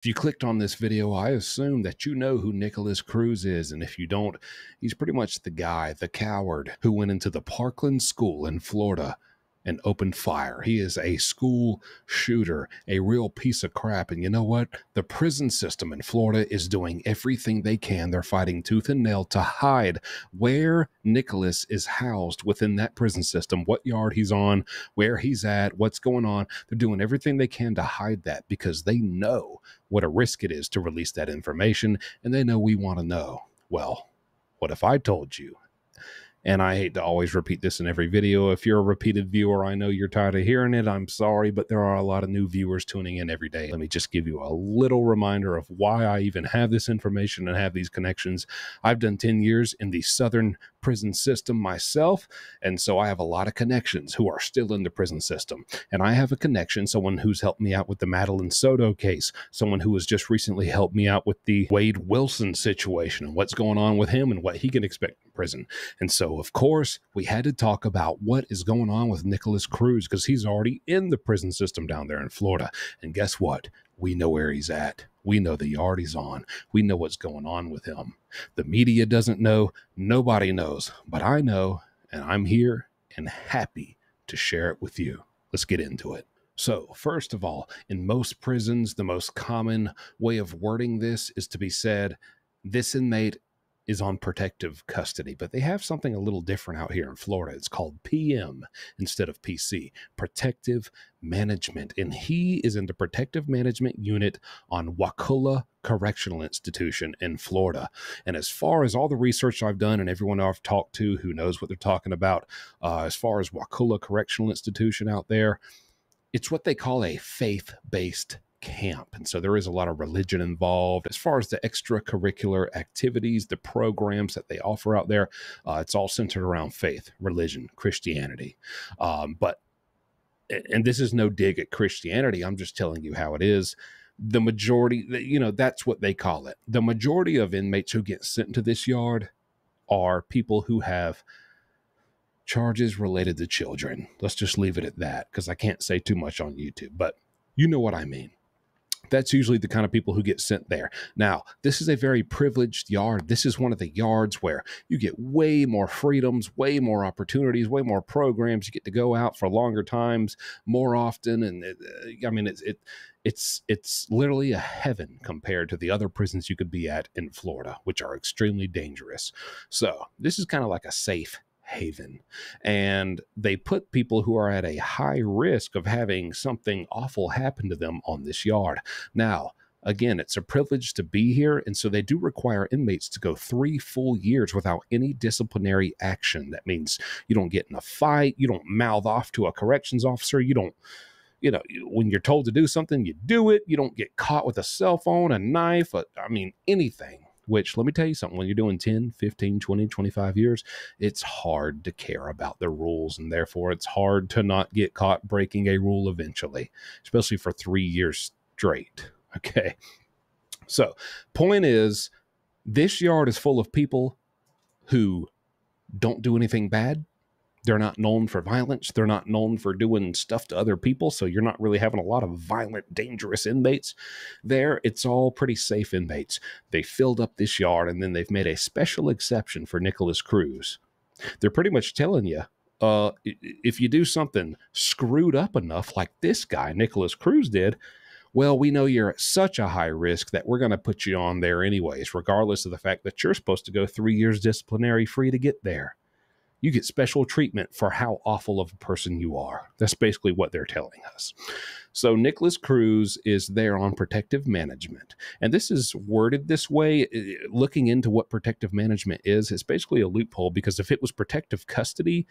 If you clicked on this video, I assume that you know who Nikolas Cruz is, and if you don't, he's pretty much the guy, the coward, who went into the Parkland school in Florida and opened fire. He is a school shooter, a real piece of crap, and you know what? The prison system in Florida is doing everything they can. They're fighting tooth and nail to hide where Nikolas is housed within that prison system, what yard he's on, where he's at, what's going on. They're doing everything they can to hide that because they know what a risk it is to release that information, and they know we want to know. Well, what if I told you? And I hate to always repeat this in every video. If you're a repeated viewer, I know you're tired of hearing it. I'm sorry, but there are a lot of new viewers tuning in every day. Let me just give you a little reminder of why I even have this information and have these connections. I've done 10 years in the Southern prison system myself, and so I have a lot of connections who are still in the prison system. And I have a connection, someone who's helped me out with the Madeline Soto case, someone who has just recently helped me out with the Wade Wilson situation and what's going on with him and what he can expect in prison. And so, of course, we had to talk about what is going on with Nikolas Cruz because he's already in the prison system down there in Florida. And guess what? We know where he's at. We know the yard he's on. We know what's going on with him. The media doesn't know. Nobody knows. But I know, and I'm here and happy to share it with you. Let's get into it. So, first of all, in most prisons, the most common way of wording this is to be said, this inmate is on protective custody, but they have something a little different out here in Florida. It's called PM instead of PC, protective management. And he is in the protective management unit on Wakulla Correctional Institution in Florida. And as far as all the research I've done and everyone I've talked to who knows what they're talking about, as far as Wakulla Correctional Institution out there, it's what they call a faith-based camp. And so there is a lot of religion involved. As far as the extracurricular activities, the programs that they offer out there, it's all centered around faith, religion, Christianity. And this is no dig at Christianity. I'm just telling you how it is. The majority, that's what they call it. The majority of inmates who get sent to this yard are people who have charges related to children. Let's just leave it at that because I can't say too much on YouTube, but you know what I mean. That's usually the kind of people who get sent there. Now, this is a very privileged yard. This is one of the yards where you get way more freedoms, way more opportunities, way more programs. You get to go out for longer times, more often. And it's literally a heaven compared to the other prisons you could be at in Florida, which are extremely dangerous. So this is kind of like a safe haven, and they put people who are at a high risk of having something awful happen to them on this yard. Now, again, it's a privilege to be here, and so they do require inmates to go 3 full years without any disciplinary action. That means you don't get in a fight, you don't mouth off to a corrections officer, you don't, when you're told to do something, you do it, you don't get caught with a cell phone, a knife, anything. Which, let me tell you something, when you're doing 10, 15, 20, 25 years, it's hard to care about the rules, and therefore it's hard to not get caught breaking a rule eventually, especially for 3 years straight, okay? So, point is, this yard is full of people who don't do anything bad. They're not known for violence. They're not known for doing stuff to other people, so you're not really having a lot of violent, dangerous inmates there. It's all pretty safe inmates. They filled up this yard, and then they've made a special exception for Nikolas Cruz. They're pretty much telling you, if you do something screwed up enough like this guy, Nikolas Cruz, did, well, we know you're at such a high risk that we're going to put you on there anyways, regardless of the fact that you're supposed to go 3 years disciplinary free to get there. You get special treatment for how awful of a person you are. That's basically what they're telling us. So Nikolas Cruz is there on protective management. And this is worded this way. Looking into what protective management is, it's basically a loophole because if it was protective custody,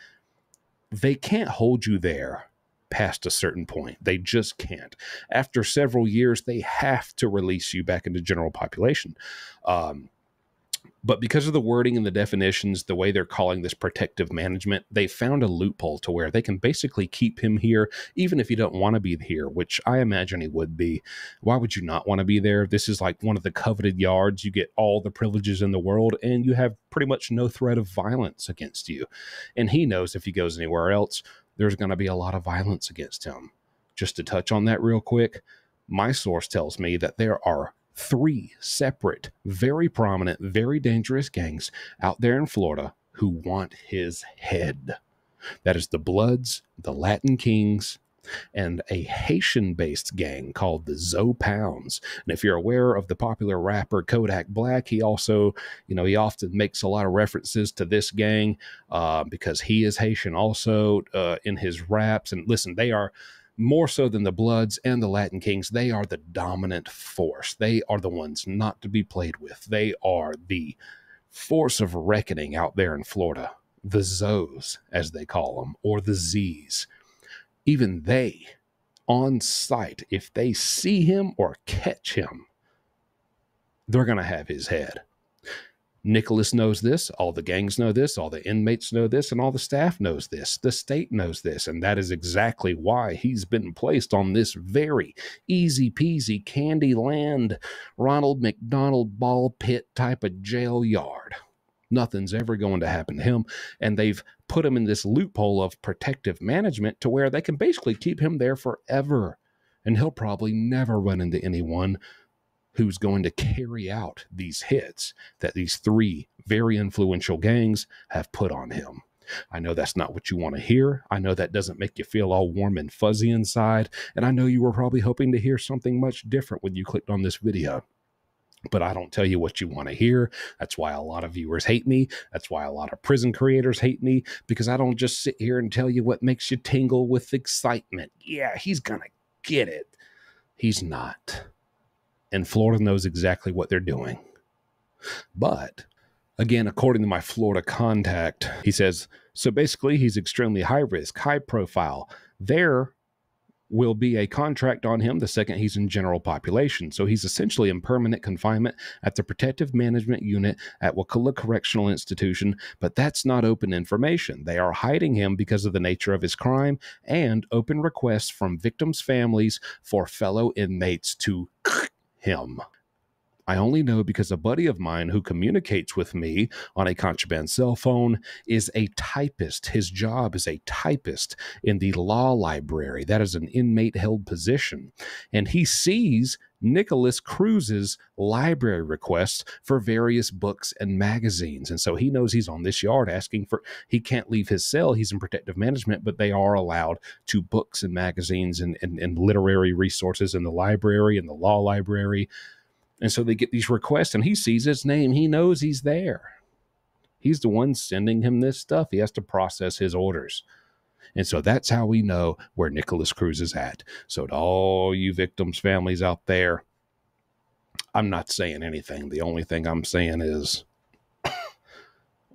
they can't hold you there past a certain point. They just can't. After several years, they have to release you back into general population. But because of the wording and the definitions, the way they're calling this protective management, they found a loophole to where they can basically keep him here, even if you don't want to be here, which I imagine he would be. Why would you not want to be there? This is like one of the coveted yards. You get all the privileges in the world, and you have pretty much no threat of violence against you. And he knows if he goes anywhere else, there's going to be a lot of violence against him. Just to touch on that real quick, My source tells me that there are 3 separate, very prominent, very dangerous gangs out there in Florida who want his head. That is the Bloods, the Latin Kings, and a Haitian-based gang called the Zoe Pounds. And if you're aware of the popular rapper Kodak Black, he also, he often makes a lot of references to this gang because he is Haitian also in his raps. And listen, they are more so than the Bloods and the Latin Kings. They are the dominant force. They are the ones not to be played with. They are the force of reckoning out there in Florida. The Zoes, as they call them, or the Z's. Even they, on sight, if they see him or catch him, they're going to have his head. Nikolas knows this. All the gangs know this. All the inmates know this. And all the staff knows this. The state knows this. And that is exactly why he's been placed on this very easy peasy Candyland Ronald McDonald ball pit type of jail yard. Nothing's ever going to happen to him. And they've put him in this loophole of protective management to where they can basically keep him there forever. And he'll probably never run into anyone who's going to carry out these hits that these 3 very influential gangs have put on him. I know that's not what you want to hear. I know that doesn't make you feel all warm and fuzzy inside. And I know you were probably hoping to hear something much different when you clicked on this video. But I don't tell you what you want to hear. That's why a lot of viewers hate me. That's why a lot of prison creators hate me, because I don't just sit here and tell you what makes you tingle with excitement. Yeah, he's going to get it. He's not. And Florida knows exactly what they're doing. But again, according to my Florida contact, he says, so basically he's extremely high risk, high profile. There will be a contract on him the second he's in general population. So he's essentially in permanent confinement at the Protective Management Unit at Wakulla Correctional Institution, but that's not open information. They are hiding him because of the nature of his crime and open requests from victims' families for fellow inmates to him. I only know because a buddy of mine who communicates with me on a contraband cell phone is a typist. His job is a typist in the law library. That is an inmate-held position. And he sees Nikolas Cruz's library requests for various books and magazines. And so he knows he's on this yard asking for, he can't leave his cell. He's in protective management, but they are allowed to books and magazines and literary resources in the library and the law library. And so they get these requests, and he sees his name. He knows he's there. He's the one sending him this stuff. He has to process his orders. And so that's how we know where Nikolas Cruz is at. So to all you victims' families out there, I'm not saying anything. The only thing I'm saying is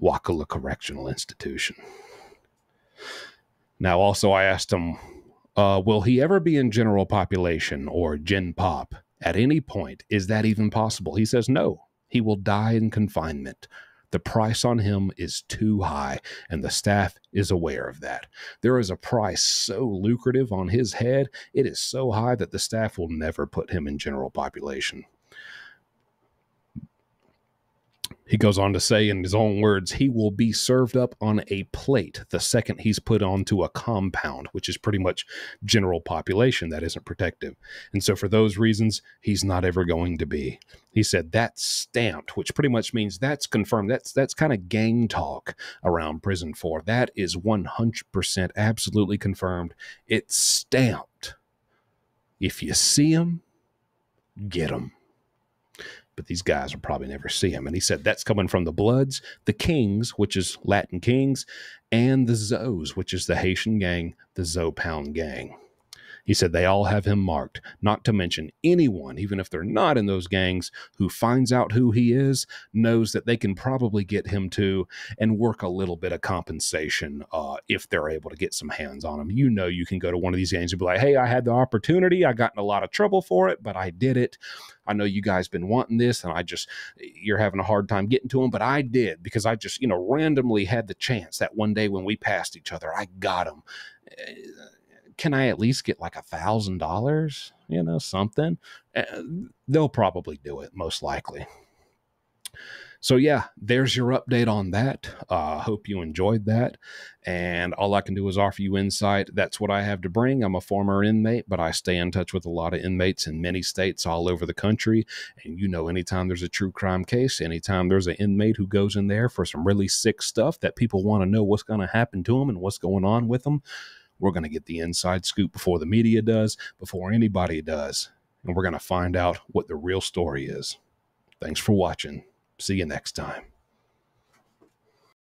Wakulla Correctional Institution. Now, also, I asked him, will he ever be in general population or Gen Pop? At any point, is that even possible? He says no. He will die in confinement. The price on him is too high, and the staff is aware of that. There is a price so lucrative on his head, it is so high that the staff will never put him in general population. He goes on to say in his own words, he will be served up on a plate the second he's put onto a compound, which is pretty much general population that isn't protective. And so for those reasons, he's not ever going to be. He said that's stamped, which pretty much means that's confirmed. That's kind of gang talk around prison for. That is 100% absolutely confirmed. It's stamped. If you see him, get him. But these guys will probably never see him. And he said that's coming from the Bloods, the Kings, which is Latin Kings, and the Zoes, which is the Haitian gang, the Zoe Pound gang. He said they all have him marked, not to mention anyone, even if they're not in those gangs, who finds out who he is, knows that they can probably get him to and work a little bit of compensation if they're able to get some hands on him. You know, you can go to one of these gangs and be like, hey, I had the opportunity. I got in a lot of trouble for it, but I did it. I know you guys been wanting this, and you're having a hard time getting to him, but I did because I just, randomly had the chance that one day when we passed each other, I got him. Can I at least get like $1,000? Something. They'll probably do it, most likely. So yeah, there's your update on that. Hope you enjoyed that. And all I can do is offer you insight. That's what I have to bring. I'm a former inmate, but I stay in touch with a lot of inmates in many states all over the country. And anytime there's a true crime case, anytime there's an inmate who goes in there for some really sick stuff that people want to know what's going to happen to them and what's going on with them, we're going to get the inside scoop before the media does, before anybody does. And we're going to find out what the real story is. Thanks for watching. See you next time.